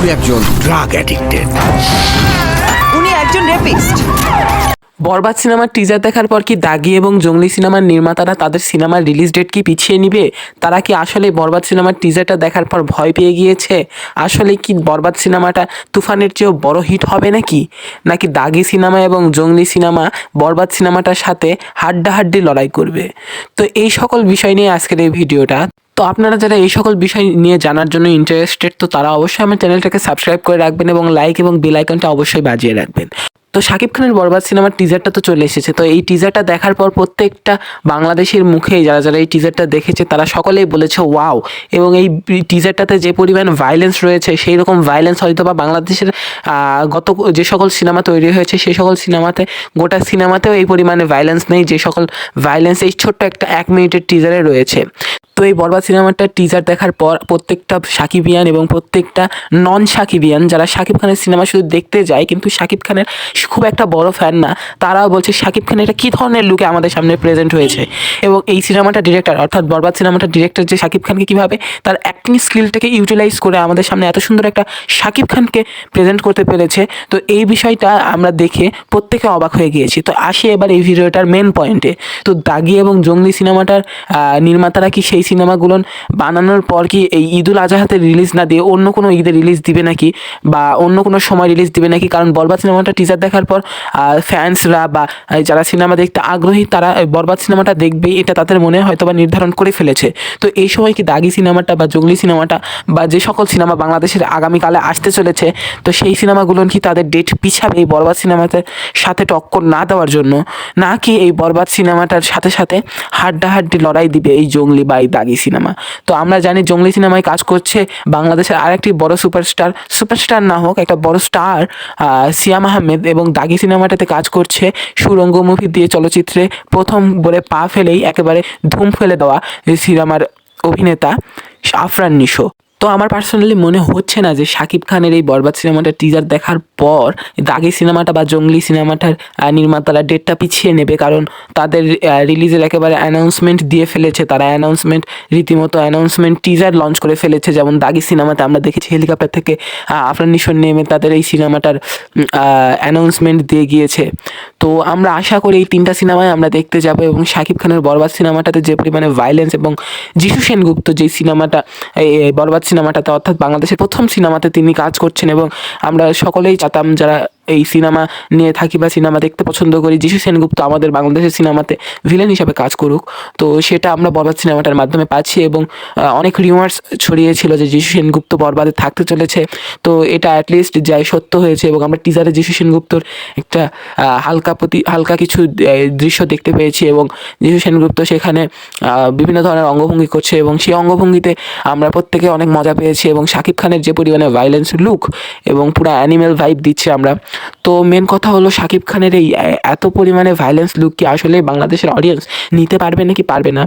উনি একজন drug addicted. উনি একজন রেপিস্ট। বরবাদ সিনেমার টিজার দেখার পর কি দাগি এবং জঙ্গলি সিনেমার নির্মাতারা তাদের সিনেমার রিলিজ ডেট কি পিছিয়ে নিবে? তারা কি আসলে বরবাদ সিনেমার টিজারটা দেখার পর ভয় পেয়ে গিয়েছে? আসলে কি বরবাদ সিনেমাটা তুফানের চেয়েও বড় হিট হবে নাকি দাগি সিনেমা এবং জঙ্গলি সিনেমা বরবাদ সিনেমাটার সাথে হাড্ডাহাড্ডি লড়াই করবে? তো এই সকল বিষয় নিয়ে আজকের এই ভিডিওটা। তো আপনারা যারা এই সকল বিষয় নিয়ে জানার জন্য ইন্টারেস্টেড, তো তারা অবশ্যই আমার চ্যানেলটাকে সাবস্ক্রাইব করে রাখবেন এবং লাইক এবং বেল আইকনটা অবশ্যই বাজিয়ে রাখবেন। তো শাকিব খানের বরবাদ সিনেমার টিজারটা তো চলে এসেছে। তো এই টিজারটা দেখার পর প্রত্যেকটা বাংলাদেশের মুখেই যারা এই টিজারটা দেখেছে তারা সকলেই বলেছে ওয়াও। এবং এই টিজারটাতে যে পরিমাণ ভায়োলেন্স রয়েছে সেই রকম ভায়োলেন্স হয়তো বা বাংলাদেশের গত যে সকল সিনেমা তৈরি হয়েছে সেই সকল সিনেমাতে, গোটা সিনেমাতেও এই পরিমাণে ভায়োলেন্স নেই যে সকল ভায়োলেন্স এই ছোট্ট একটা 1 মিনিটের টিজারে রয়েছে। তো এই বরবাদ সিনেমাটার টিজার দেখার পর প্রত্যেকটা সাকিবিয়ান এবং প্রত্যেকটা নন সাকিবিয়ান যারা শাকিব খানের সিনেমা শুধু দেখতে যায় কিন্তু শাকিব খানের খুব একটা বড় ফ্যান না, তারাও বলছে শাকিব খান এটা কী ধরনের লুকে আমাদের সামনে প্রেজেন্ট হয়েছে। এবং এই সিনেমাটা ডিরেক্টর অর্থাৎ বরবাদ সিনেমাটার ডিরেক্টর যে শাকিব খানকে কীভাবে তার অ্যাক্টিং স্কিলটাকে ইউটিলাইজ করে আমাদের সামনে এত সুন্দর একটা শাকিব খানকে প্রেজেন্ট করতে পেরেছে। তো এই বিষয়টা আমরা দেখে প্রত্যেকে অবাক হয়ে গিয়েছি। তো আসি এবার এই ভিডিওটার মেন পয়েন্টে। তো দাগি এবং জঙ্গলি সিনেমাটার নির্মাতারা কি সেই সিনেমাগুলো বানানোর পর কি এই ঈদুল আজহাতে রিলিজ না দিয়ে অন্য কোনো ঈদে রিলিজ দিবে নাকি, বা অন্য কোনো সময় রিলিজ দিবে নাকি? কারণ বরবাদ সিনেমাটা টিজার দেখার পর ফ্যান্সরা বা যারা সিনেমা দেখতে আগ্রহী তারা বরবাদ সিনেমাটা দেখবেই, এটা তাদের মনে হয়তো বা নির্ধারণ করে ফেলেছে। তো এই সময় কি দাগি সিনেমাটা বা জঙ্গলি সিনেমাটা বা যে সকল সিনেমা বাংলাদেশের আগামীকালে আসতে চলেছে তো সেই সিনেমাগুলো কি তাদের ডেট পিছাবে এই বরবাদ সিনেমাতে সাথে টক্কর না দেওয়ার জন্য, নাকি এই বরবাদ সিনেমাটার সাথে সাথে হাড্ডাহাড্ডি লড়াই দিবে এই জঙ্গলি বা এই দাগি সিনেমা? তো আমরা জানি জঙ্গলি সিনেমায় কাজ করছে বাংলাদেশের আরেকটি বড় সুপারস্টার না হোক একটা বড় স্টার সিয়াম আহমেদ, এবং দাগি সিনেমাটাতে কাজ করছে সুরঙ্গ মুভি দিয়ে চলচ্চিত্রে প্রথম বলে পা ফেলেই একেবারে ধুম ফেলে দেওয়া সিনেমার অভিনেতা আফরান নিশো। তো আমার পার্সোনালি মনে হচ্ছে না যে শাকিব খানের এই বরবাদ সিনেমাটার টিজার দেখার পর দাগি সিনেমাটা বা জঙ্গলি সিনেমাটার নির্মাতারা ডেটটা পিছিয়ে নেবে, কারণ তাদের রিলিজের একেবারে অ্যানাউন্সমেন্ট দিয়ে ফেলেছে। তারা রীতিমতো অ্যানাউন্সমেন্ট টিজার লঞ্চ করে ফেলেছে। যেমন দাগি সিনেমাতে আমরা দেখেছি হেলিকপ্টার থেকে আফরান নিশোর নেমে তাদের এই সিনেমাটার অ্যানাউন্সমেন্ট দিয়ে গিয়েছে। তো আমরা আশা করি এই 3টা সিনেমায় আমরা দেখতে যাবো। এবং শাকিব খানের বরবাদ সিনেমাটাতে যে পরিমাণে ভায়োলেন্স, এবং যিশু সেনগুপ্ত যে সিনেমাটা এই বরবাদ সিনেমাটাতে অর্থাৎ বাংলাদেশের প্রথম সিনেমাতে তিনি কাজ করছেন, এবং আমরা সকলেই চাতাম যারা এই সিনেমা নিয়ে থাকি বা সিনেমা দেখতে পছন্দ করি যিশু সেনগুপ্ত আমাদের বাংলাদেশের সিনেমাতে ভিলেন হিসাবে কাজ করুক। তো সেটা আমরা বরবাদ সিনেমাটার মাধ্যমে পাচ্ছি, এবং অনেক রিউমার্স ছড়িয়েছিল যে যিশু সেনগুপ্ত বরবাদে থাকতে চলেছে। তো এটা অ্যাটলিস্ট যাই সত্য হয়েছে, এবং আমরা টিজারে যিশু সেনগুপ্তর একটা হালকা কিছু দৃশ্য দেখতে পেয়েছি, এবং যিশু সেনগুপ্ত সেখানে বিভিন্ন ধরনের অঙ্গভঙ্গি করছে, এবং সেই অঙ্গভঙ্গিতে আমরা প্রত্যেকে অনেক মজা পেয়েছি। এবং শাকিব খানের যে পরিমাণে ভায়োলেন্স লুক এবং পুরো অ্যানিমেল ভাইব দিচ্ছে আমরা। তো মেন কথা হলো শাকিব খানের এই এত পরিমাণে ভায়োলেন্স লুক কি আসলে বাংলাদেশের অডিয়েন্স নিতে পারবে নাকি পারবে না?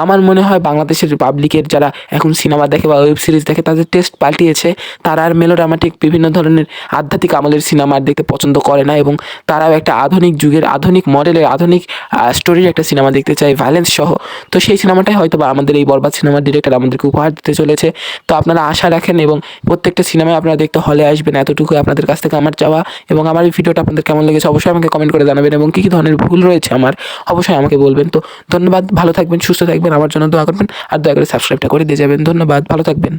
আমার মনে হয় বাংলাদেশের পাবলিকের যারা এখন সিনেমা দেখে বা ওয়েব সিরিজ দেখে তাদের টেস্ট পাল্টিয়েছে। তারা আর মেলোড্রামাটিক বিভিন্ন ধরনের আধ্যাত্মিক আমলের সিনেমা দেখতে পছন্দ করে না, এবং তারাও একটা আধুনিক যুগের আধুনিক মডেলের আধুনিক স্টোরির একটা সিনেমা দেখতে চায় ভায়োলেন্স সহ। তো সেই সিনেমাটাই হয়তো বা আমাদের এই বরবাদ সিনেমার ডিরেক্টর আমাদেরকে উপহার দিতে চলেছে। তো আপনারা আশা রাখেন এবং প্রত্যেকটা সিনেমায় আপনারা দেখতে হলে আসবেন, এতটুকু আপনাদের কাছ থেকে আমার চাওয়া। এবং আমার এই ভিডিওটা আপনাদের কেমন লেগেছে অবশ্যই আমাকে কমেন্ট করে জানাবেন, এবং কী কী ধরনের ভুল রয়েছে আমার অবশ্যই আমাকে বলবেন। তো ধন্যবাদ, ভালো থাকবেন, সুস্থ থাকবেন, আমার জন্য দোয়া করবেন, আর দয়া করে সাবস্ক্রাইবটা করে দিয়ে যাবেন। ধন্যবাদ, ভালো থাকবেন।